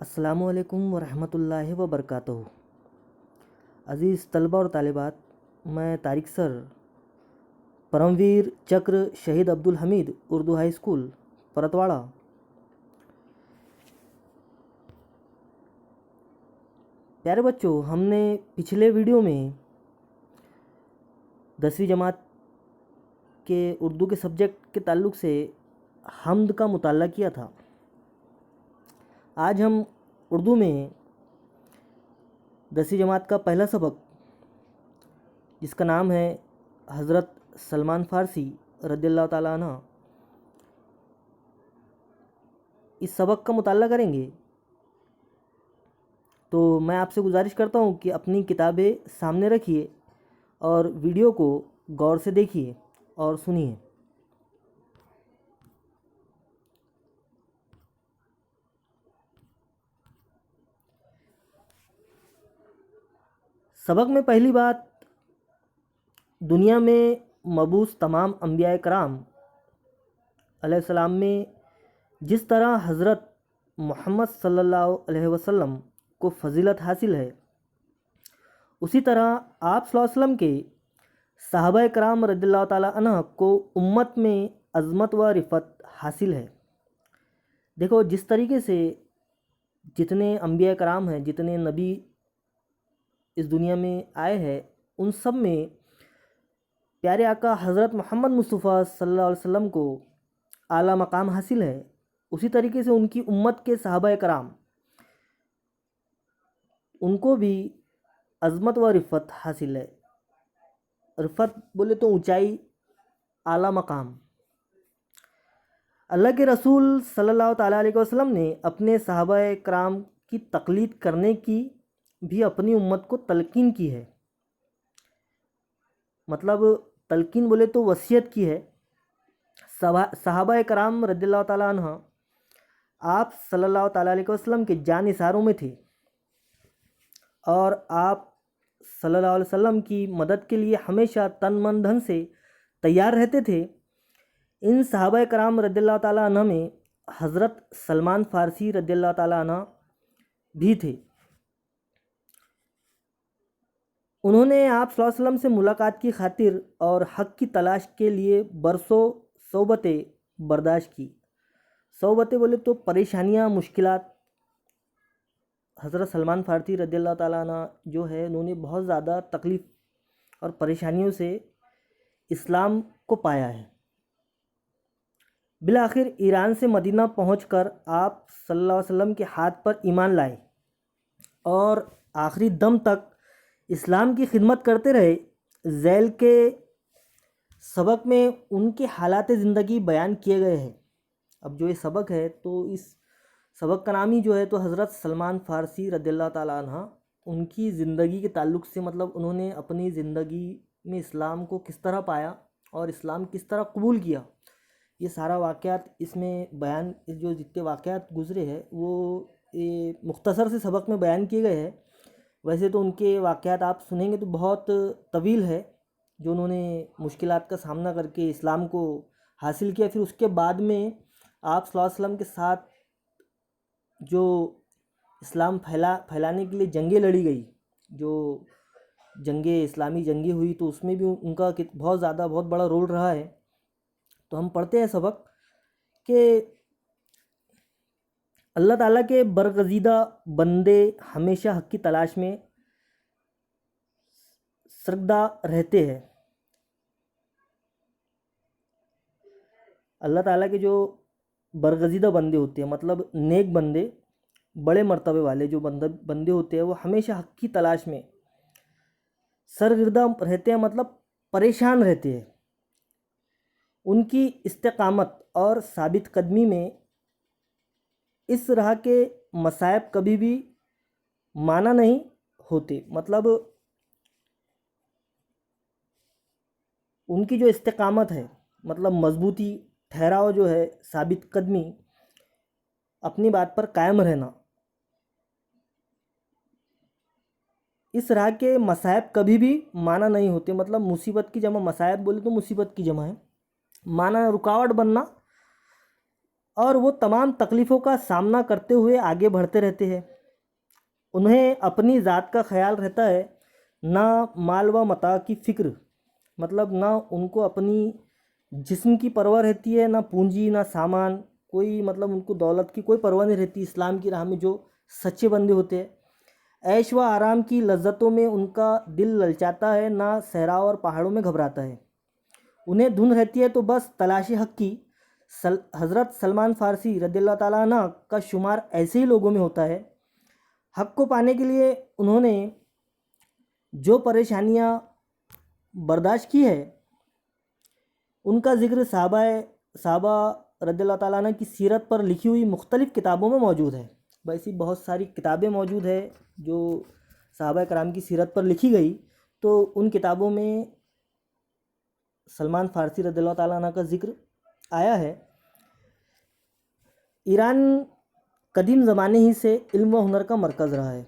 السلام علیکم ورحمۃ اللہ وبرکاتہ۔ عزیز طلبہ اور طالبات، میں طارق سر پرمویر چکر شہید عبدالحمید اردو ہائی اسکول پرتواڑہ پیارے بچوں، ہم نے پچھلے ویڈیو میں 10ویں جماعت کے اردو کے سبجیکٹ کے تعلق سے حمد کا مطالعہ کیا تھا۔ آج ہم اردو میں 10ویں جماعت کا پہلا سبق، جس کا نام ہے حضرت سلمان فارسی رضی اللہ تعالیٰ عنہ، اس سبق کا مطالعہ کریں گے۔ تو میں آپ سے گزارش کرتا ہوں کہ اپنی کتابیں سامنے رکھیے اور ویڈیو کو غور سے دیکھیے اور سنیے۔ سبق میں پہلی بات، دنیا میں مبعوث تمام انبیاء کرام علیہ السلام میں جس طرح حضرت محمد صلی اللہ علیہ وسلم کو فضیلت حاصل ہے، اسی طرح آپ صلی اللہ علیہ وسلم کے صحابہ کرام رضی اللہ تعالیٰ عنہ کو امت میں عظمت و رفعت حاصل ہے۔ دیکھو، جس طریقے سے جتنے انبیاء کرام ہیں، جتنے نبی اس دنیا میں آئے ہیں، ان سب میں پیارے آقا حضرت محمد مصطفیٰ صلی اللہ علیہ وسلم کو اعلیٰ مقام حاصل ہے۔ اسی طریقے سے ان کی امت کے صحابہ کرام، ان کو بھی عظمت و رفعت حاصل ہے۔ رفعت بولے تو اونچائی، اعلیٰ مقام۔ اللہ کے رسول صلی اللہ تعالیٰ علیہ وسلم نے اپنے صحابہ کرام کی تقلید کرنے کی بھی اپنی امت کو تلقین کی ہے۔ مطلب تلقین بولے تو وصیت کی ہے۔ صحابہ کرام رضی اللہ تعالیٰ عنہ آپ صلی اللہ تعالیٰ علیہ وسلم کے جانثاروں میں تھے، اور آپ صلی اللہ علیہ وسلم کی مدد کے لیے ہمیشہ تن من دھن سے تیار رہتے تھے۔ ان صحابہ کرام رضی اللہ تعالیٰ عنہ میں حضرت سلمان فارسی رضی اللہ تعالیٰ عنہ بھی تھے۔ انہوں نے آپ صلی اللہ علیہ وسلم سے ملاقات کی خاطر اور حق کی تلاش کے لیے برسوں صعوبتیں برداشت کی۔ صعوبتیں بولے تو پریشانیاں، مشکلات۔ حضرت سلمان فارسی رضی اللہ تعالیٰ عنہ جو ہے، انہوں نے بہت زیادہ تکلیف اور پریشانیوں سے اسلام کو پایا ہے۔ بالآخر ایران سے مدینہ پہنچ کر آپ صلی اللہ علیہ وسلم کے ہاتھ پر ایمان لائے اور آخری دم تک اسلام کی خدمت کرتے رہے۔ ذیل کے سبق میں ان کے حالات زندگی بیان کیے گئے ہیں۔ اب جو یہ سبق ہے، تو اس سبق کا نام ہی جو ہے تو حضرت سلمان فارسی رضی اللہ تعالیٰ عنہ، ان کی زندگی کے تعلق سے، مطلب انہوں نے اپنی زندگی میں اسلام کو کس طرح پایا اور اسلام کس طرح قبول کیا، یہ سارا واقعات اس میں بیان، جو جتنے واقعات گزرے ہیں وہ مختصر سے سبق میں بیان کیے گئے ہیں۔ ویسے تو ان کے واقعات آپ سنیں گے تو بہت طویل ہے، جو انہوں نے مشکلات کا سامنا کر کے اسلام کو حاصل کیا۔ پھر اس کے بعد میں آپ صلی اللہ علیہ وسلم کے ساتھ جو اسلام پھیلانے کے لیے جنگیں لڑی گئی، جو جنگیں اسلامی جنگیں ہوئی، تو اس میں بھی ان کا بہت بڑا رول رہا ہے۔ تو ہم پڑھتے ہیں سبق کہ اللہ تعالیٰ کے برگزیدہ بندے ہمیشہ حق کی تلاش میں سرگردہ رہتے ہیں۔ اللہ تعالیٰ کے جو برگزیدہ بندے ہوتے ہیں، مطلب نیک بندے، بڑے مرتبے والے جو بندے ہوتے ہیں، وہ ہمیشہ حق کی تلاش میں سرگردہ رہتے ہیں، مطلب پریشان رہتے ہیں۔ ان کی استقامت اور ثابت قدمی میں اس طرح کے مصائب کبھی بھی مانا نہیں ہوتے۔ مطلب ان کی جو استقامت ہے، مطلب مضبوطی، ٹھہراؤ جو ہے، ثابت قدمی، اپنی بات پر قائم رہنا، اس طرح کے مصائب کبھی بھی مانا نہیں ہوتے۔ مطلب مصیبت کی جمع، مصائب بولے تو مصیبت کی جمع ہے، مانا رکاوٹ بننا اور وہ تمام تکلیفوں کا سامنا کرتے ہوئے آگے بڑھتے رہتے ہیں۔ انہیں اپنی ذات کا خیال رہتا ہے، نہ مال و متاع کی فکر، مطلب نہ ان کو اپنی جسم کی پرواہ رہتی ہے، نہ پونجی، نہ سامان، کوئی مطلب ان کو دولت کی کوئی پرواہ نہیں رہتی۔ اسلام کی راہ میں جو سچے بندے ہوتے ہیں، عیش و آرام کی لذتوں میں ان کا دل للچاتا ہے، نہ صحراؤں اور پہاڑوں میں گھبراتا ہے۔ انہیں دھن رہتی ہے تو بس تلاش حق کی۔ حضرت سلمان فارسی رضی اللہ تعالیٰ عنہ کا شمار ایسے ہی لوگوں میں ہوتا ہے۔ حق کو پانے کے لیے انہوں نے جو پریشانیاں برداشت کی ہے، ان کا ذکر صحابہ رضی اللہ تعالیٰ عنہ کی سیرت پر لکھی ہوئی مختلف کتابوں میں موجود ہے۔ ویسی بہت ساری کتابیں موجود ہیں جو صحابہ کرام کی سیرت پر لکھی گئی، تو ان کتابوں میں سلمان فارسی رضی اللہ تعالیٰ عنہ کا ذکر آیا ہے۔ ایران قدیم زمانے ہی سے علم و ہنر کا مرکز رہا ہے۔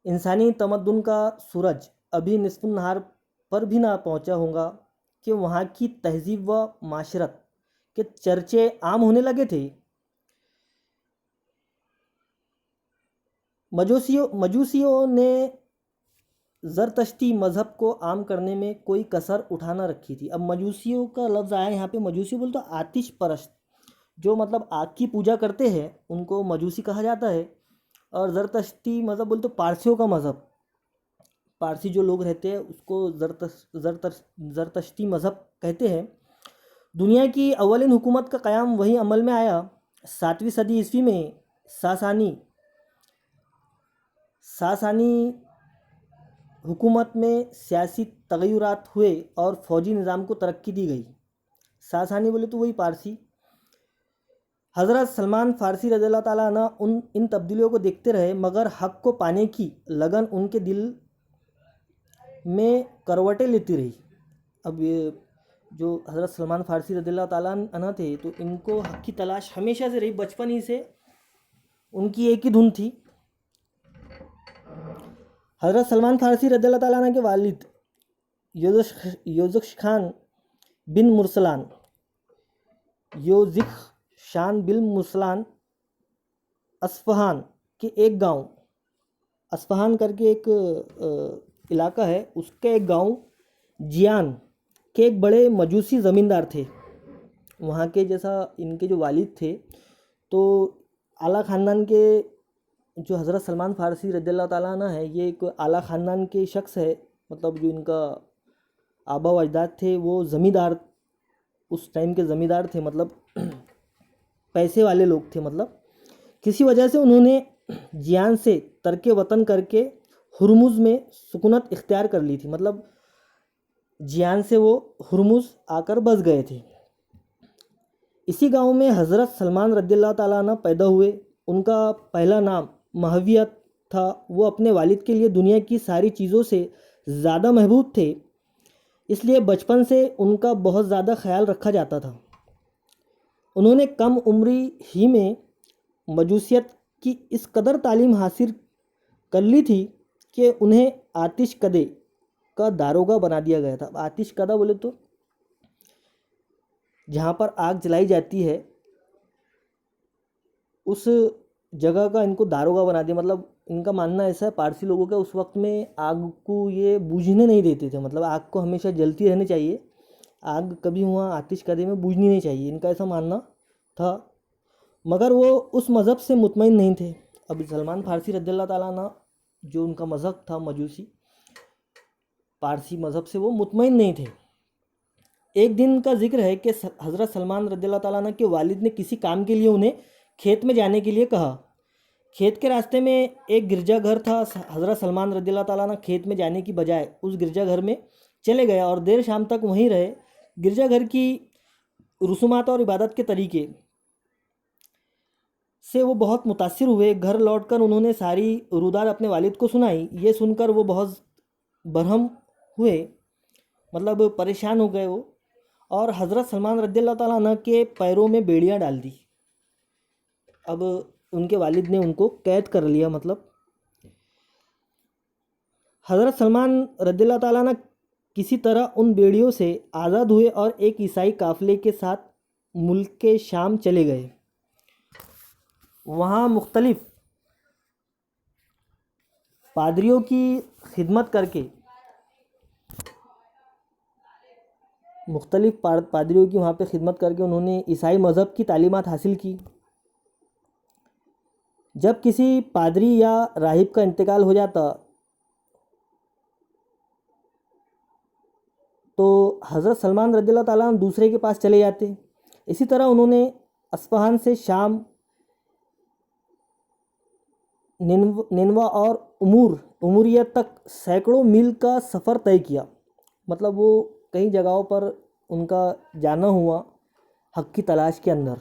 انسانی تمدن کا سورج ابھی نصف النہار پر بھی نہ پہنچا ہوگا کہ وہاں کی تہذیب و معاشرت کے چرچے عام ہونے لگے تھے۔ مجوسیوں نے زرتشتی مذہب کو عام کرنے میں کوئی کسر اٹھا نہ رکھی تھی۔ اب مجوسیوں کا لفظ آیا یہاں پہ، مجوسی بول تو آتش پرست، جو مطلب آگ کی پوجا کرتے ہیں ان کو مجوسی کہا جاتا ہے۔ اور زرتشتی مذہب بول تو پارسیوں کا مذہب، پارسی جو لوگ رہتے ہیں اس کو زرتشتی مذہب کہتے ہیں۔ دنیا کی اولین حکومت کا قیام وہی عمل میں آیا۔ 7ویں صدی عیسوی میں ساسانی حکومت میں سیاسی تغیرات ہوئے اور فوجی نظام کو ترقی دی گئی۔ ساسانی بولے تو وہی پارسی۔ حضرت سلمان فارسی رضی اللہ تعالیٰ عنہ ان تبدیلیوں کو دیکھتے رہے، مگر حق کو پانے کی لگن ان کے دل میں کروٹیں لیتی رہی۔ اب یہ جو حضرت سلمان فارسی رضی اللہ تعالیٰ عنہ تھے، تو ان کو حق کی تلاش ہمیشہ سے رہی، بچپن ہی سے ان کی ایک ہی دھن تھی۔ حضرت سلمان فارسی رضی اللہ تعالیٰ عنہ کے والد یوزخ شان بن مرسلان اصفہان کے ایک گاؤں، اصفہان کر کے ایک علاقہ ہے، اس کے ایک گاؤں جیان کے ایک بڑے مجوسی زمیندار تھے۔ وہاں کے جیسا ان کے جو والد تھے، تو اعلیٰ خاندان کے جو حضرت سلمان فارسی رضی اللہ تعالیٰ عنہ ہے، یہ ایک اعلیٰ خاندان کے شخص ہے، مطلب جو ان کا آبا و اجداد تھے وہ زمیندار، اس ٹائم کے زمیندار تھے، مطلب پیسے والے لوگ تھے۔ مطلب کسی وجہ سے انہوں نے جیان سے ترک وطن کر کے ہرمز میں سکونت اختیار کر لی تھی، مطلب جیان سے وہ ہرمز آ کر بس گئے تھے۔ اسی گاؤں میں حضرت سلمان رضی اللہ تعالیٰ عنہ پیدا ہوئے۔ ان کا پہلا نام مہویت تھا۔ وہ اپنے والد کے لیے دنیا کی ساری چیزوں سے زیادہ محبوب تھے، اس لیے بچپن سے ان کا بہت زیادہ خیال رکھا جاتا تھا۔ انہوں نے کم عمری ہی میں مجوسیت کی اس قدر تعلیم حاصل کر لی تھی کہ انہیں آتش کدے کا داروغہ بنا دیا گیا تھا۔ آتش کدہ بولے تو جہاں پر آگ جلائی جاتی ہے، اس جگہ کا ان کو داروغہ بنا دیا۔ مطلب ان کا ماننا ایسا ہے پارسی لوگوں کا، اس وقت میں آگ کو یہ بوجھنے نہیں دیتے تھے، مطلب آگ کو ہمیشہ جلتی رہنی چاہیے، آگ کبھی وہاں آتش کدے میں بوجھنی نہیں چاہیے، ان کا ایسا ماننا تھا۔ مگر وہ اس مذہب سے مطمئن نہیں تھے۔ اب سلمان فارسی رضی اللہ تعالیٰ عنہ جو ان کا مذہب تھا مجوسی پارسی مذہب سے، وہ مطمئن نہیں تھے۔ ایک دن کا ذکر ہے کہ حضرت سلمان رضی اللہ تعالیٰ عنہ کے والد نے کسی کام کے لیے انہیں کھیت میں جانے کے لیے کہا۔ کھیت کے راستے میں ایک گرجا گھر تھا۔ حضرت سلمان رضی اللہ تعالیٰ عنہ کھیت میں جانے کی بجائے اس گرجا گھر میں چلے گئے اور دیر شام تک وہیں رہے۔ گرجا گھر کی رسومات اور عبادت کے طریقے سے وہ بہت متاثر ہوئے۔ گھر لوٹ کر انہوں نے ساری روداد اپنے والد کو سنائی۔ یہ سن کر وہ بہت برہم ہوئے، مطلب پریشان ہو گئے وہ، اور حضرت سلمان رضی اللہ تعالیٰ عنہ کے پیروں میں بیڑیاں ڈال دی۔ اب ان کے والد نے ان کو قید کر لیا۔ مطلب حضرت سلمان رضی اللہ تعالیٰ عنہ کسی طرح ان بیڑیوں سے آزاد ہوئے اور ایک عیسائی قافلے کے ساتھ ملک کے شام چلے گئے۔ وہاں مختلف پادریوں کی خدمت کر کے وہاں پہ خدمت کر کے انہوں نے عیسائی مذہب کی تعلیمات حاصل کی۔ جب کسی پادری یا راہب کا انتقال ہو جاتا تو حضرت سلمان رضی اللہ تعالیٰ عنہ دوسرے کے پاس چلے جاتے۔ اسی طرح انہوں نے اصفہان سے شام، نینوا اور اموریہ تک سینکڑوں میل کا سفر طے کیا۔ مطلب وہ کئی جگہوں پر ان کا جانا ہوا حق کی تلاش کے اندر،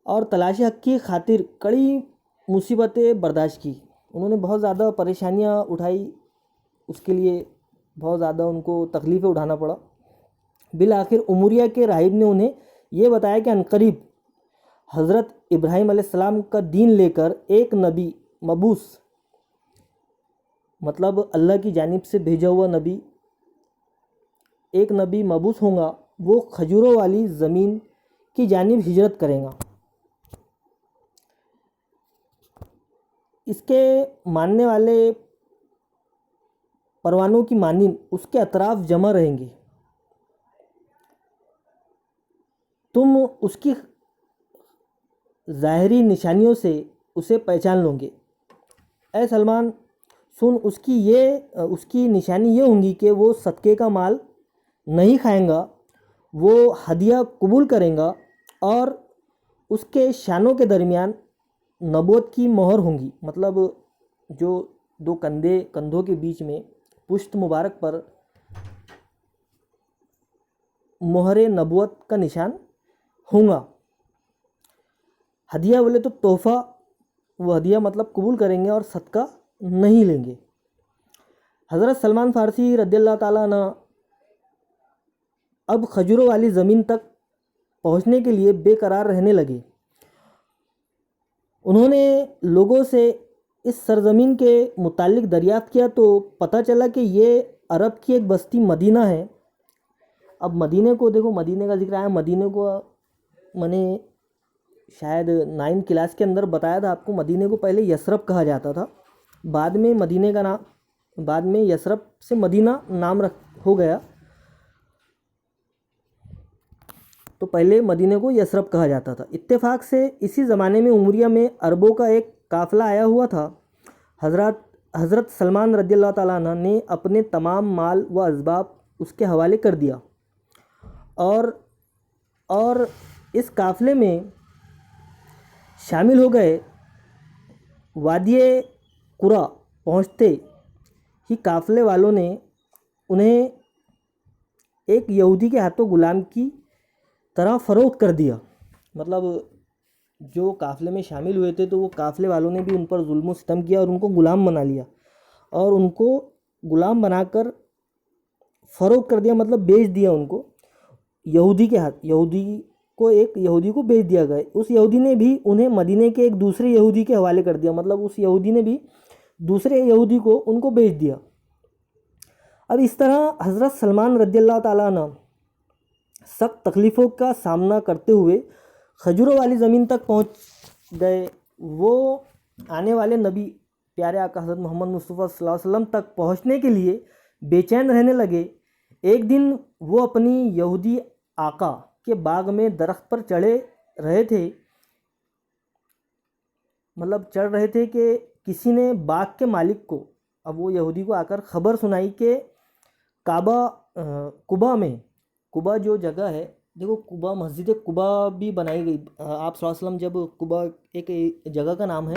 اور تلاش حق کی خاطر کڑی مصیبتیں برداشت کی۔ انہوں نے بہت زیادہ پریشانیاں اٹھائی، اس کے لیے بہت زیادہ ان کو تکلیفیں اٹھانا پڑا۔ بالآخر اموریہ کے راہب نے انہیں یہ بتایا کہ عنقریب حضرت ابراہیم علیہ السلام کا دین لے کر ایک نبی مبعوث، مطلب اللہ کی جانب سے بھیجا ہوا نبی، ایک نبی مبعوث ہوں گا، وہ کھجوروں والی زمین کی جانب ہجرت کرے گا۔ اس کے ماننے والے پروانوں کی مانند اس کے اطراف جمع رہیں گے، تم اس کی ظاہری نشانیوں سے اسے پہچان لو گے۔ اے سلمان سن، اس کی نشانی یہ ہوں گی کہ وہ صدقے کا مال نہیں کھائیں گا، وہ ہدیہ قبول کریں گا، اور اس کے شانوں کے درمیان نبوت کی مہر ہوں گی۔ مطلب جو دو کندھوں کے بیچ میں پشت مبارک پر مہر نبوت کا نشان ہوں گا۔ ہدیہ بولے تو تحفہ، وہ ہدیہ مطلب قبول کریں گے اور صدقہ نہیں لیں گے۔ حضرت سلمان فارسی رضی اللہ تعالیٰ عنہ اب کھجوروں والی زمین تک پہنچنے کے لیے بے قرار رہنے لگے۔ انہوں نے لوگوں سے اس سرزمین کے متعلق دریافت کیا تو پتہ چلا کہ یہ عرب کی ایک بستی مدینہ ہے۔ اب مدینہ کو دیکھو، مدینہ کا ذکر آیا، مدینہ کو میں نے شاید 9 کلاس کے اندر بتایا تھا آپ کو، مدینہ کو پہلے یثرب کہا جاتا تھا، بعد میں یثرب سے مدینہ نام ہو گیا، تو پہلے مدینہ کو یثرب کہا جاتا تھا۔ اتفاق سے اسی زمانے میں اموریہ میں عربوں کا ایک قافلہ آیا ہوا تھا۔ حضرت سلمان رضی اللہ تعالیٰ عنہ نے اپنے تمام مال و اسباب اس کے حوالے کر دیا، اور اس قافلے میں شامل ہو گئے۔ وادی قرا پہنچتے ہی قافلے والوں نے انہیں ایک یہودی کے ہاتھوں غلام کی طرح فروخت کر دیا۔ مطلب جو قافلے میں شامل ہوئے تھے تو وہ قافلے والوں نے بھی ان پر ظلم و ستم کیا اور ان کو غلام بنا لیا، اور ان کو غلام بنا کر فروخت کر دیا، مطلب بیچ دیا ان کو یہودی کے ہاتھ، ایک یہودی کو بیچ دیا گیا۔ اس یہودی نے بھی انہیں مدینے کے ایک دوسرے یہودی کے حوالے کر دیا، مطلب اس یہودی نے بھی دوسرے یہودی کو ان کو بیچ دیا۔ اب اس طرح حضرت سلمان رضی اللہ تعالیٰ عنہ سخت تکلیفوں کا سامنا کرتے ہوئے کھجوروں والی زمین تک پہنچ گئے۔ وہ آنے والے نبی پیارے آقا حضرت محمد مصطفیٰ صلی اللہ علیہ وسلم تک پہنچنے کے لیے بے چین رہنے لگے۔ ایک دن وہ اپنی یہودی آقا کے باغ میں درخت پر چڑھ رہے تھے کہ کسی نے باغ کے مالک کو، اب وہ یہودی کو آ کر خبر سنائی کہ قبا جو جگہ ہے، دیکھو قبا، مسجد قبا بھی بنائی گئی۔ آپ صلی اللہ علیہ وسلم جب قبا ایک جگہ کا نام ہے،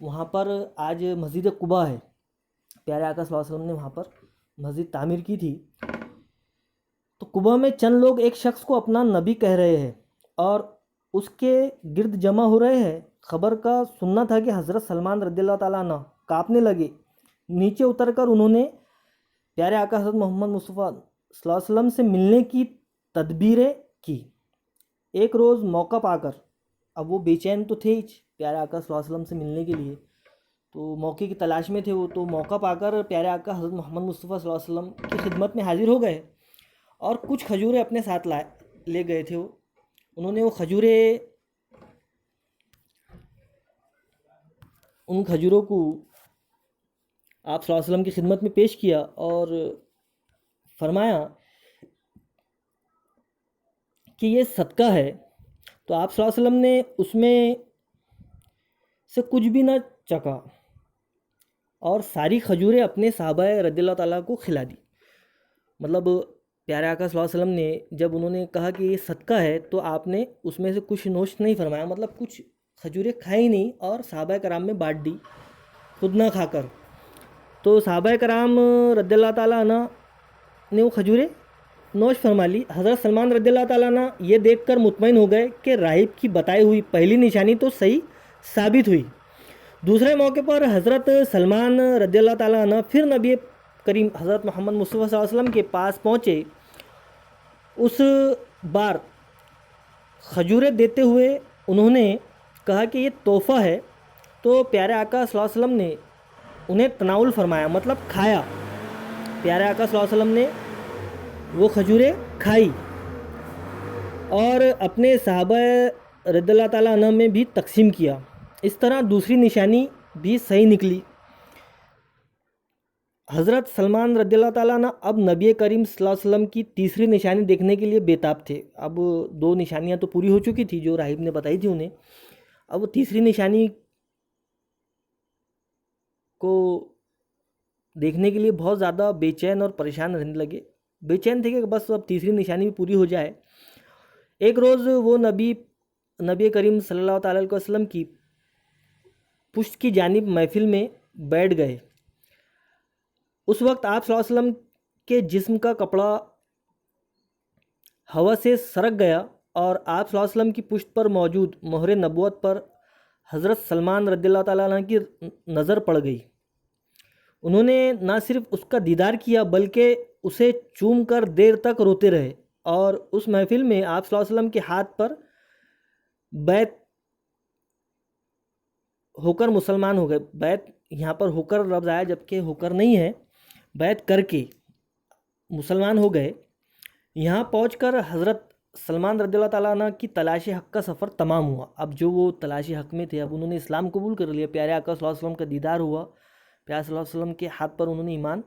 وہاں پر آج مسجد قبا ہے، پیارے آقا صلی اللہ علیہ وسلم نے وہاں پر مسجد تعمیر کی تھی۔ تو قبا میں چند لوگ ایک شخص کو اپنا نبی کہہ رہے ہیں اور اس کے گرد جمع ہو رہے ہیں۔ خبر کا سننا تھا کہ حضرت سلمان رضی اللہ تعالیٰ عنہ کانپنے لگے۔ نیچے اتر کر انہوں نے پیارے آقا حضرت محمد مصطفیٰ صلی اللہ علیہ وسلم سے ملنے کی تدبیریں کی۔ ایک روز موقع پا کر، اب وہ بے چین تو تھے پیارے آقا صلی اللہ علیہ وسلم سے ملنے کے لیے، تو موقع کی تلاش میں تھے وہ، تو موقع پا کر پیارے آقا حضرت محمد مصطفیٰ صلی اللہ علیہ وسلم کی خدمت میں حاضر ہو گئے اور کچھ کھجوریں اپنے ساتھ لائے۔ لے گئے تھے انہوں نے وہ کھجوریں ان کھجوروں کو آپ صلی اللہ علیہ وسلم کی خدمت میں پیش کیا اور فرمایا کہ یہ صدقہ ہے. تو آپ صلی اللہ علیہ وسلم نے اس میں سے کچھ بھی نہ چکھا اور ساری کھجوریں اپنے صحابہ رضی اللہ تعالیٰ کو کھلا دی. مطلب پیارے آقا صلی اللہ علیہ وسلم نے جب انہوں نے کہا کہ یہ صدقہ ہے تو آپ نے اس میں سے کچھ نوش نہیں فرمایا، مطلب کچھ کھجوریں کھائی نہیں اور صحابہ کرام میں بانٹ دی خود نہ کھا کر. تو صحابہ کرام رضی اللہ تعالیٰ عنہ نے وہ کھجوریں نوش فرما لی. حضرت سلمان رضی اللہ تعالیٰ عنہ یہ دیکھ کر مطمئن ہو گئے کہ راہب کی بتائی ہوئی پہلی نشانی تو صحیح ثابت ہوئی. دوسرے موقع پر حضرت سلمان رضی اللہ تعالیٰ عنہ پھر نبی کریم حضرت محمد مصطفیٰ صلی اللہ علیہ وسلم کے پاس پہنچے. اس بار کھجوریں دیتے ہوئے انہوں نے کہا کہ یہ تحفہ ہے. تو پیارے آقا صلی اللہ علیہ وسلم نے انہیں تناول فرمایا، مطلب کھایا. پیارے آقا صلی اللہ علیہ وسلم نے وہ کھجوریں کھائی اور اپنے صحابہ رضی اللہ تعالیٰ عنہ میں بھی تقسیم کیا. اس طرح دوسری نشانی بھی صحیح نکلی. حضرت سلمان رضی اللہ تعالیٰ عنہ اب نبی کریم صلی اللہ علیہ وسلم کی تیسری نشانی دیکھنے کے لیے بےتاب تھے. اب 2 نشانیاں تو پوری ہو چکی تھی جو راہب نے بتائی تھی انہیں. اب وہ تیسری نشانی کو دیکھنے کے لیے بہت زیادہ بے چین اور پریشان رہنے لگے. بے چین تھے کہ بس اب تیسری نشانی بھی پوری ہو جائے. ایک روز وہ نبی کریم صلی اللہ تعالیٰ علیہ وسلم کی پشت کی جانب محفل میں بیٹھ گئے. اس وقت آپ صلی اللہ علیہ وسلم کے جسم کا کپڑا ہوا سے سرک گیا اور آپ صلی اللہ علیہ وسلم کی پشت پر موجود مہر نبوت پر حضرت سلمان رضی اللہ تعالیٰ عنہ کی نظر پڑ گئی. انہوں نے نہ صرف اس کا دیدار کیا بلکہ اسے چوم کر دیر تک روتے رہے اور اس محفل میں آپ صلی اللہ علیہ وسلم کے ہاتھ پر بیعت ہو کر مسلمان ہو گئے. بیعت یہاں پر ہو کر لفظ آیا جبکہ ہو کر نہیں ہے، بیعت کر کے مسلمان ہو گئے. یہاں پہنچ کر حضرت سلمان رضی اللہ تعالیٰ عنہ کی تلاش حق کا سفر تمام ہوا. اب جو وہ تلاش حق میں تھے اب انہوں نے اسلام قبول کر لیا. پیارے آقا صلی اللہ علیہ وسلم کا دیدار ہوا، پیارے صلی اللہ علیہ وسلم کے ہاتھ پر انہوں نے ایمان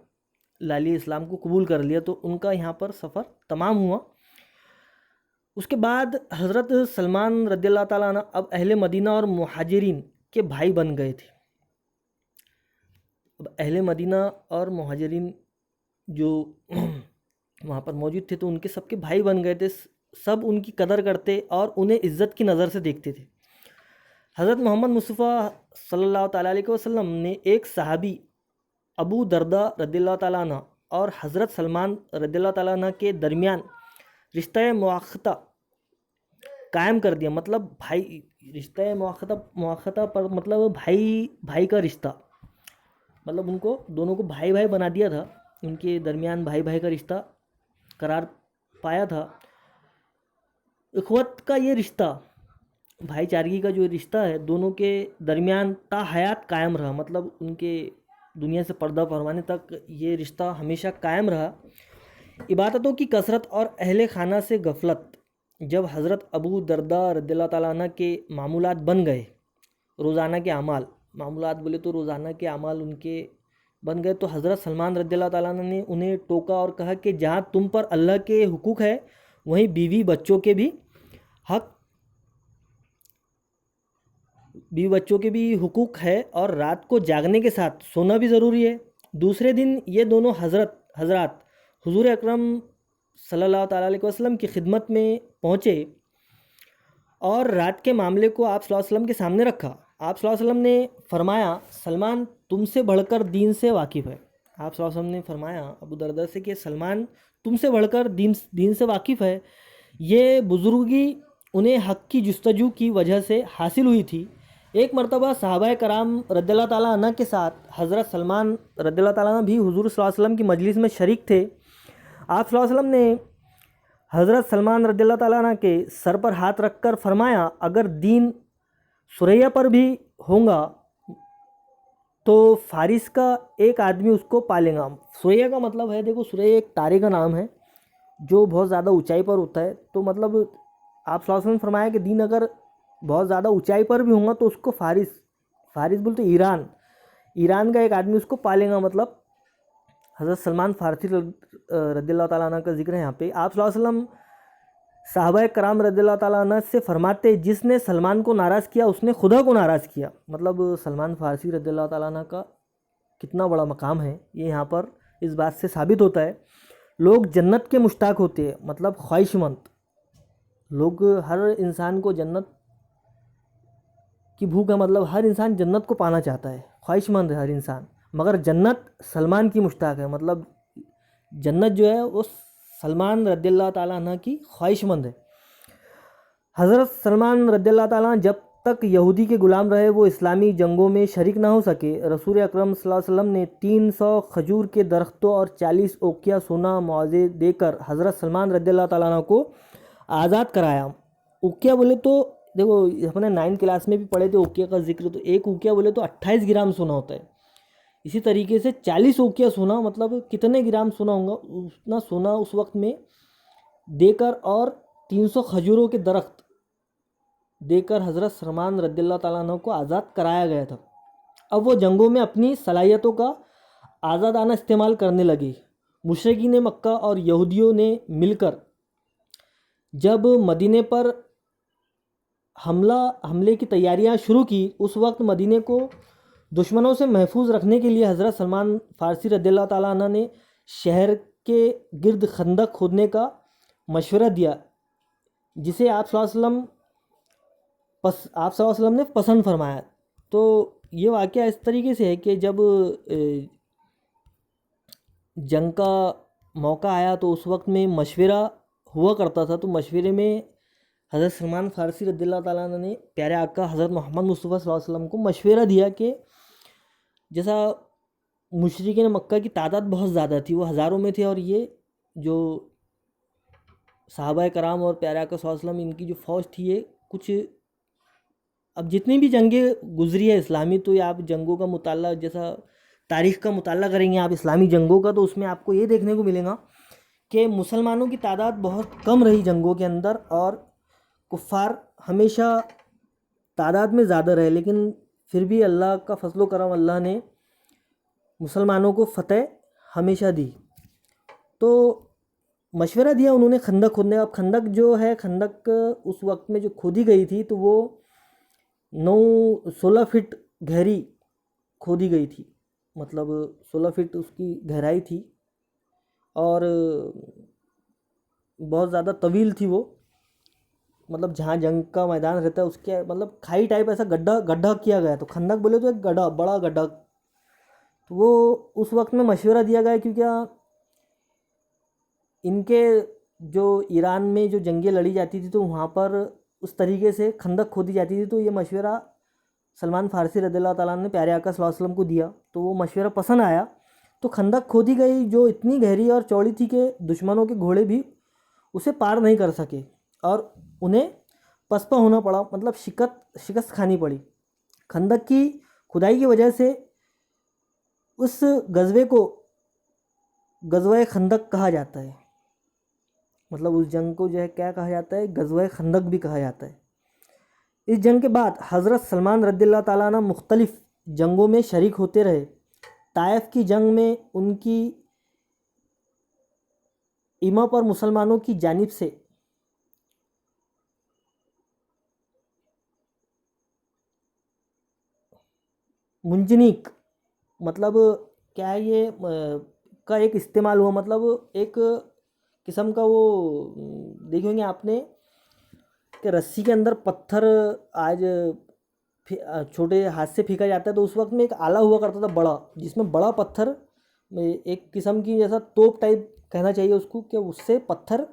لا لیا، اسلام کو قبول کر لیا. تو ان کا یہاں پر سفر تمام ہوا. اس کے بعد حضرت سلمان رضی اللہ تعالیٰ عنہ اب اہل مدینہ اور مہاجرین کے بھائی بن گئے تھے. اب اہل مدینہ اور مہاجرین جو وہاں پر موجود تھے تو ان کے سب کے بھائی بن گئے تھے. سب ان کی قدر کرتے اور انہیں عزت کی نظر سے دیکھتے تھے. حضرت محمد مصطفیٰ صلی اللہ تعالیٰ علیہ وسلم نے ایک صحابی ابو درداء رضی اللہ تعالیٰ عنہ اور حضرت سلمان رضی اللہ تعالیٰ عنہ کے درمیان رشتہ مؤاخاتہ قائم کر دیا. مطلب بھائی رشتہ مؤاخاتہ پر مطلب بھائی کا رشتہ، مطلب ان کو دونوں کو بھائی بنا دیا تھا. ان کے درمیان بھائی کا رشتہ قرار پایا تھا. اخوت کا یہ رشتہ، بھائی چارگی کا جو رشتہ ہے دونوں کے درمیان تا حیات قائم رہا. مطلب ان کے دنیا سے پردہ فرمانے تک یہ رشتہ ہمیشہ قائم رہا. عبادتوں کی کثرت اور اہل خانہ سے غفلت جب حضرت ابو درداء رضی اللہ تعالیٰ عنہ کے معمولات بن گئے، روزانہ کے اعمال، معمولات بولے تو روزانہ کے اعمال ان کے بن گئے، تو حضرت سلمان رضی اللہ تعالیٰ عنہ نے انہیں ٹوکا اور کہا کہ جہاں تم پر اللہ کے حقوق ہے وہیں بیوی بچوں کے بھی حقوق ہے اور رات کو جاگنے کے ساتھ سونا بھی ضروری ہے. دوسرے دن یہ دونوں حضرات حضور اکرم صلی اللہ تعالیٰ علیہ وسلم کی خدمت میں پہنچے اور رات کے معاملے کو آپ صلی اللہ علیہ وسلم کے سامنے رکھا. آپ صلی اللہ علیہ وسلم نے فرمایا سلمان تم سے بڑھ کر دین سے واقف ہے. آپ صلی اللہ علیہ وسلم نے فرمایا ابو درداء سے کہ سلمان تم سے بڑھ کر دین سے واقف ہے. یہ بزرگی انہیں حق کی جستجو کی وجہ سے حاصل ہوئی تھی. ایک مرتبہ صحابہ کرام رضی اللہ تعالیٰ عنہ کے ساتھ حضرت سلمان رضی اللہ تعالیٰ عنہ بھی حضور صلی اللہ علیہ وسلم کی مجلس میں شریک تھے. آپ صلی اللہ علیہ وسلم نے حضرت سلمان رضی اللہ تعالیٰ عنہ کے سر پر ہاتھ رکھ کر فرمایا اگر دین سریہ پر بھی ہوگا تو فارس کا ایک آدمی اس کو پالے گا. سریہ کا مطلب ہے، دیکھو سریہ ایک تارے کا نام ہے جو بہت زیادہ اونچائی پر ہوتا ہے، تو مطلب آپ صلی اللہ علیہ وسلم نے فرمایا کہ دین اگر بہت زیادہ اونچائی پر بھی ہوں گا تو اس کو فارس بولتے ایران کا ایک آدمی اس کو پالے گا. مطلب حضرت سلمان فارسی رضی اللہ تعالیٰ عنہ کا ذکر ہے یہاں پہ. آپ صلی اللہ علیہ وسلم صحابہ کرام رضی اللہ تعالیٰ عنہ سے فرماتے جس نے سلمان کو ناراض کیا اس نے خدا کو ناراض کیا. مطلب سلمان فارسی رضی اللہ تعالیٰ عنہ کا کتنا بڑا مقام ہے یہ یہاں پر اس بات سے ثابت ہوتا ہے. لوگ جنت کے مشتاق ہوتے ہیں، مطلب خواہش مند لوگ. ہر انسان کو جنت کی بھوک ہے، مطلب ہر انسان جنت کو پانا چاہتا ہے، خواہش مند ہے ہر انسان. مگر جنت سلمان کی مشتاق ہے، مطلب جنت جو ہے وہ سلمان رضی اللہ تعالیٰ عنہ کی خواہش مند ہے. حضرت سلمان رضی اللہ تعالیٰ عنہ جب تک یہودی کے غلام رہے وہ اسلامی جنگوں میں شریک نہ ہو سکے. رسول اکرم صلی اللہ علیہ وسلم نے 300 کھجور کے درختوں اور 40 اوقیہ سونا معاوضے دے کر حضرت سلمان رضی اللہ تعالیٰ عنہ کو آزاد کرایا. اوقیہ بولے تو دیکھو ہم نے 9 کلاس میں بھی پڑھے تھے اوقیہ کا ذکر، تو ایک اوقیہ بولے تو 28 گرام سونا ہوتا ہے. اسی طریقے سے 40 اوقیہ سونا مطلب کتنے گرام سونا ہوگا، اتنا سونا اس وقت میں دے کر اور 300 کھجوروں کے درخت دے کر حضرت سلمان رضی اللہ تعالیٰ عنہ کو آزاد کرایا گیا تھا. اب وہ جنگوں میں اپنی صلاحیتوں کا آزادانہ استعمال کرنے لگے. مشرکین مکہ اور یہودیوں نے مل کر جب مدینے پر حملے کی تیاریاں شروع کی، اس وقت مدینے کو دشمنوں سے محفوظ رکھنے کے لیے حضرت سلمان فارسی رضی اللہ تعالیٰ عنہ نے شہر کے گرد خندق کھودنے کا مشورہ دیا، جسے آپ صلی اللہ علیہ وسلم نے پسند فرمایا. تو یہ واقعہ اس طریقے سے ہے کہ جب جنگ کا موقع آیا تو اس وقت میں مشورہ ہوا کرتا تھا. تو مشورے میں حضرت سلمان فارسی رضی اللہ تعالیٰ عنہ نے پیارے آقا حضرت محمد مصطفیٰ صلی اللہ علیہ وسلم کو مشورہ دیا کہ جیسا مشرکین مکہ کی تعداد بہت زیادہ تھی، وہ ہزاروں میں تھے، اور یہ جو صحابہ کرام اور پیارے آقا صلی اللہ علیہ وسلم ان کی جو فوج تھی یہ کچھ، اب جتنی بھی جنگیں گزری ہے اسلامی، تو یہ آپ جنگوں کا مطالعہ جیسا تاریخ کا مطالعہ کریں گے آپ اسلامی جنگوں کا، تو اس میں آپ کو یہ دیکھنے کو ملے گا کہ مسلمانوں کی تعداد بہت کم رہی جنگوں کے اندر، اور کفار ہمیشہ تعداد میں زیادہ رہے. لیکن پھر بھی اللہ کا فضل و کرم، اللہ نے مسلمانوں کو فتح ہمیشہ دی. تو مشورہ دیا انہوں نے خندق کھودنے کا. اب خندق جو ہے، خندق اس وقت میں جو کھودی گئی تھی تو وہ 16 فٹ گہری کھودی گئی تھی، مطلب 16 فٹ اس کی گہرائی تھی، اور بہت زیادہ طویل تھی وہ. مطلب جہاں جنگ کا میدان رہتا ہے اس کے مطلب کھائی ٹائپ ایسا گڈھا کیا گیا. تو خندق بولے تو ایک گڈھا، بڑا گڈھا. تو وہ اس وقت میں مشورہ دیا گیا کیونکہ ان کے جو ایران میں جو جنگیں لڑی جاتی تھی تو وہاں پر اس طریقے سے خندق کھودی جاتی تھی. تو یہ مشورہ سلمان فارسی رضی اللہ تعالیٰ نے پیارے آقا صلی اللہ علیہ وسلم کو دیا، تو وہ مشورہ پسند آیا. تو خندق کھودی گئی جو اتنی گہری اور چوڑی تھی کہ دشمنوں کے گھوڑے بھی اسے پار نہیں کر سکے، اور انہیں پسپا ہونا پڑا، مطلب شکست کھانی پڑی. خندق کی کھدائی کی وجہ سے اس غزوے کو غزوہ خندق کہا جاتا ہے. مطلب اس جنگ کو جو ہے کیا کہا جاتا ہے، غزوہ خندق بھی کہا جاتا ہے. اس جنگ کے بعد حضرت سلمان رضی اللہ تعالیٰ عنہ مختلف جنگوں میں شریک ہوتے رہے. طائف کی جنگ میں ان کی ایما پر مسلمانوں کی جانب سے منجنیق مطلب کیا ہے، یہ کا ایک استعمال ہوا، مطلب ایک قسم کا وہ دیکھیں گے آپ نے کہ رسی کے اندر پتھر آج چھوٹے ہاتھ سے پھینکا جاتا ہے، تو اس وقت میں ایک آلہ ہوا کرتا تھا بڑا، جس میں بڑا پتھر ایک قسم کی جیسا توپ ٹائپ کہنا چاہیے اس کو، کہ اس سے پتھر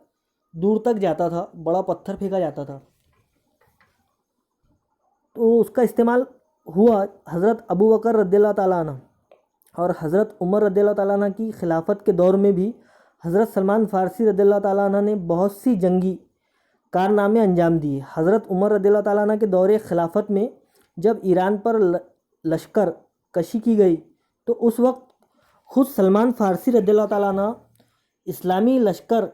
دور تک جاتا تھا، بڑا پتھر پھینکا جاتا تھا. تو اس کا استعمال ہوا. حضرت ابو بکر رضی اللہ تعالیٰ عنہ اور حضرت عمر رضی اللہ تعالیٰ عنہ کی خلافت کے دور میں بھی حضرت سلمان فارسی رضی اللہ تعالیٰ عنہ نے بہت سی جنگی کارنامے انجام دیے. حضرت عمر رضی اللہ تعالیٰ عنہ کے دور خلافت میں جب ایران پر لشکر کشی کی گئی تو اس وقت خود سلمان فارسی رضی اللہ تعالیٰ عنہ اسلامی لشکر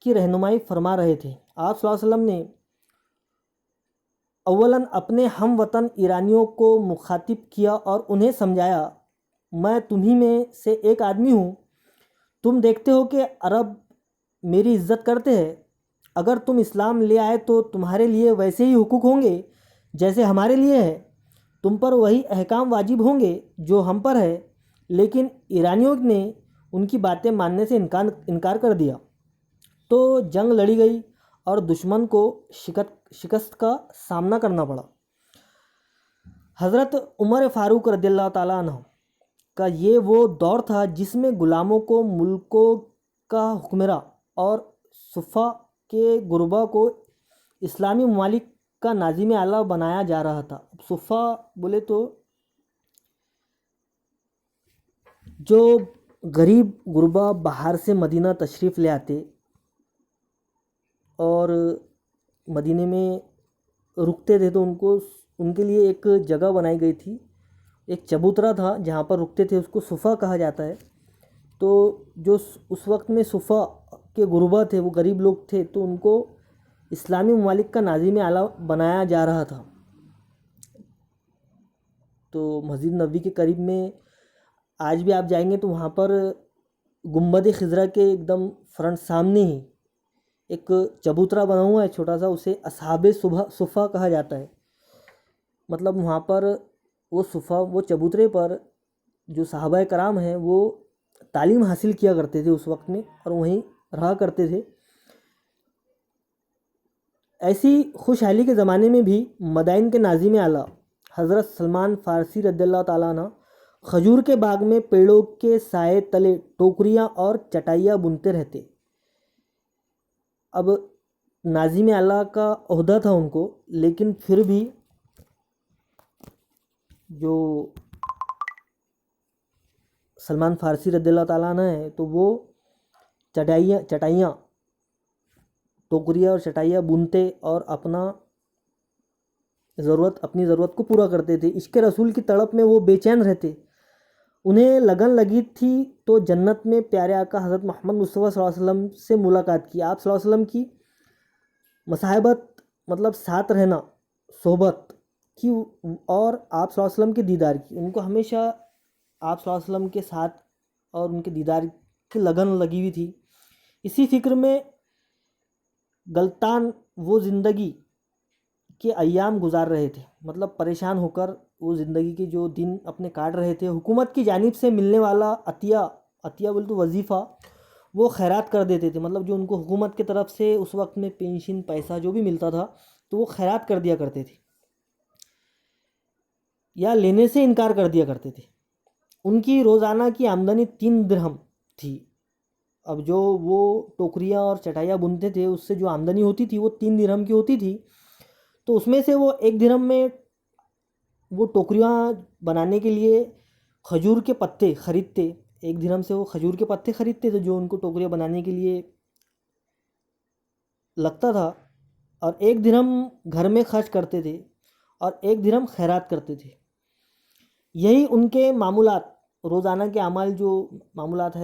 کی رہنمائی فرما رہے تھے۔ آپ صلی اللہ علیہ وسلم نے اولاً اپنے ہم وطن ایرانیوں کو مخاطب کیا اور انہیں سمجھایا، میں تمہیں میں سے ایک آدمی ہوں، تم دیکھتے ہو کہ عرب میری عزت کرتے ہیں، اگر تم اسلام لے آئے تو تمہارے لیے ویسے ہی حقوق ہوں گے جیسے ہمارے لیے ہے، تم پر وہی احکام واجب ہوں گے جو ہم پر ہے۔ لیکن ایرانیوں نے ان کی باتیں ماننے سے انکار کر دیا، تو جنگ لڑی گئی اور دشمن کو شکست کا سامنا کرنا پڑا۔ حضرت عمر فاروق رضی اللہ تعالیٰ عنہ کا یہ وہ دور تھا جس میں غلاموں کو ملکوں کا حکمراں اور صفا کے غربا کو اسلامی ممالک کا ناظم اعلیٰ بنایا جا رہا تھا۔ اب صفا بولے تو جو غریب غربا باہر سے مدینہ تشریف لے آتے اور مدینے میں رکتے تھے، تو ان کے لیے ایک جگہ بنائی گئی تھی، ایک چبوترا تھا جہاں پر رکتے تھے، اس کو صفا کہا جاتا ہے۔ تو جو اس وقت میں صفا کے غربا تھے، وہ غریب لوگ تھے، تو ان کو اسلامی ممالک کا ناظم اعلیٰ بنایا جا رہا تھا۔ تو مسجد نبوی کے قریب میں آج بھی آپ جائیں گے تو وہاں پر گنبد خضرا کے ایک دم فرنٹ سامنے ہی ایک چبوترا بنا ہوا ہے چھوٹا سا، اسے اصحاب صفا کہا جاتا ہے۔ مطلب وہاں پر وہ چبوترے پر جو صحابہ کرام ہیں وہ تعلیم حاصل کیا کرتے تھے اس وقت میں، اور وہیں رہا کرتے تھے۔ ایسی خوشحالی کے زمانے میں بھی مدائن کے ناظم اعلیٰ حضرت سلمان فارسی رضی اللہ تعالیٰ عنہ کھجور کے باغ میں پیڑوں کے سائے تلے ٹوکریاں اور چٹائیاں بنتے رہتے۔ اب ناظم اعلیٰ کا عہدہ تھا ان کو، لیکن پھر بھی جو سلمان فارسی رضی اللہ تعالیٰ عنہ ہے تو وہ چٹائیاں ٹوکریاں اور چٹائیاں بنتے اور اپنی ضرورت کو پورا کرتے تھے۔ عشق رسول کی تڑپ میں وہ بے چین رہتے، انہیں لگن لگی تھی تو جنت میں پیارے آقا حضرت محمد مصطفیٰ صلی اللہ علیہ وسلم سے ملاقات کی۔ آپ صلی اللہ علیہ وسلم کی مصاحبت مطلب ساتھ رہنا، صحبت کی، اور آپ صلی اللہ علیہ وسلم کے دیدار کی، ان کو ہمیشہ آپ صلی اللہ علیہ وسلم کے ساتھ اور ان کے دیدار کی لگن لگی ہوئی تھی۔ اسی فکر میں گلتان وہ زندگی کے ایام گزار رہے تھے، مطلب پریشان ہو کر وہ زندگی کے جو دن اپنے کاٹ رہے تھے۔ حکومت کی جانب سے ملنے والا عطیہ بول تو وظیفہ وہ خیرات کر دیتے تھے، مطلب جو ان کو حکومت کی طرف سے اس وقت میں پینشن پیسہ جو بھی ملتا تھا تو وہ خیرات کر دیا کرتے تھے یا لینے سے انکار کر دیا کرتے تھے۔ ان کی روزانہ کی آمدنی 3 درہم تھی۔ اب جو وہ ٹوکریاں اور چٹائیاں بنتے تھے اس سے جو آمدنی ہوتی تھی وہ 3 درہم کی ہوتی تھی، تو اس میں سے وہ 1 درہم میں وہ ٹوکریاں بنانے کے لیے کھجور کے پتے خریدتے۔ 1 درہم سے وہ کھجور کے پتے خریدتے تھے جو ان کو ٹوکریاں بنانے کے لیے لگتا تھا، اور 1 درہم گھر میں خرچ کرتے تھے اور 1 درہم خیرات کرتے تھے۔ یہی ان کے معمولات، روزانہ کے اعمال جو معمولات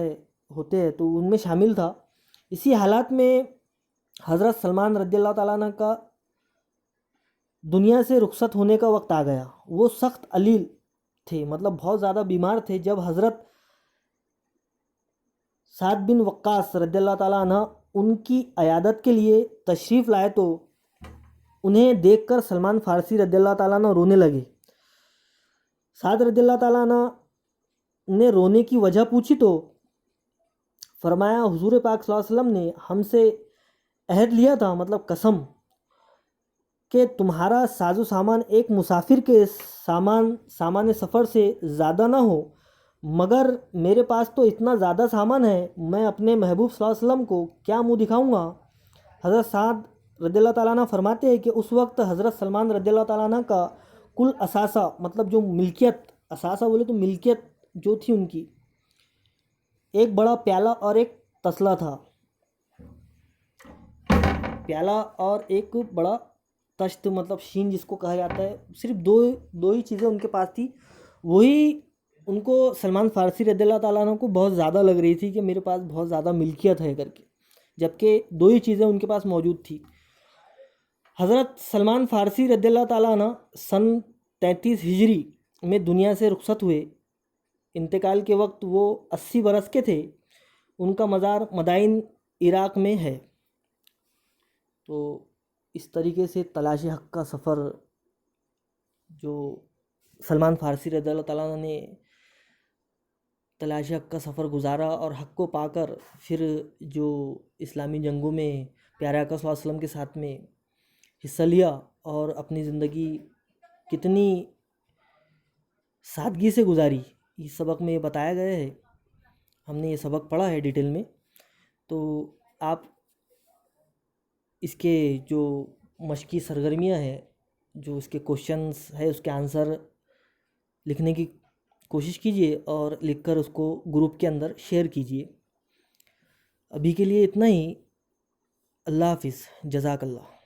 ہوتے ہیں تو ان میں شامل تھا۔ اسی حالات میں حضرت سلمان رضی اللہ تعالیٰ عنہ کا دنیا سے رخصت ہونے کا وقت آ گیا۔ وہ سخت علیل تھے، مطلب بہت زیادہ بیمار تھے۔ جب حضرت سعد بن وقاص رضی اللہ تعالیٰ عنہ ان کی عیادت کے لیے تشریف لائے تو انہیں دیکھ کر سلمان فارسی رضی اللہ تعالیٰ عنہ رونے لگے۔ سعد رضی اللہ تعالیٰ عنہ نے رونے کی وجہ پوچھی تو فرمایا، حضور پاک صلی اللہ علیہ وسلم نے ہم سے عہد لیا تھا، مطلب قسم، کہ تمہارا ساز و سامان ایک مسافر کے سامان سفر سے زیادہ نہ ہو، مگر میرے پاس تو اتنا زیادہ سامان ہے، میں اپنے محبوب صلی اللہ علیہ وسلم کو کیا منہ دکھاؤں گا۔ حضرت سعد رضی اللہ تعالیٰ عنہ فرماتے ہیں کہ اس وقت حضرت سلمان رضی اللہ تعالیٰ عنہ کا کل اثاثہ، مطلب جو ملکیت، اثاثہ بولے تو ملکیت جو تھی ان کی، ایک بڑا پیالہ اور ایک تسلا تھا، پیالہ اور ایک بڑا تشت، مطلب شین جس کو کہا جاتا ہے، صرف دو ہی چیزیں ان کے پاس تھی۔ وہی ان کو سلمان فارسی رضی اللہ تعالیٰ عنہ کو بہت زیادہ لگ رہی تھی کہ میرے پاس بہت زیادہ ملکیت ہے کر کے۔ جبکہ دو ہی چیزیں ان کے پاس موجود تھی۔ حضرت سلمان فارسی رضی اللہ تعالیٰ عنہ سن 33 ہجری میں دنیا سے رخصت ہوئے۔ انتقال کے وقت وہ 80 برس کے تھے۔ ان کا مزار مدائن عراق میں ہے۔ تو اس طریقے سے تلاش حق کا سفر جو سلمان فارسی رضی اللہ تعالیٰ عنہ نے تلاش حق کا سفر گزارا اور حق کو پا کر پھر جو اسلامی جنگوں میں پیارے آقا صلی اللہ علیہ وسلم کے ساتھ میں حصہ لیا اور اپنی زندگی کتنی سادگی سے گزاری، اس سبق میں یہ بتایا گیا ہے۔ ہم نے یہ سبق پڑھا ہے ڈیٹیل میں، تو آپ اس کے جو مشقی سرگرمیاں ہیں، جو اس کے کوشچنس ہے، اس کے آنسر لکھنے کی کوشش کیجئے اور لکھ کر اس کو گروپ کے اندر شیئر کیجئے۔ ابھی کے لیے اتنا ہی۔ اللہ حافظ، جزاک اللہ۔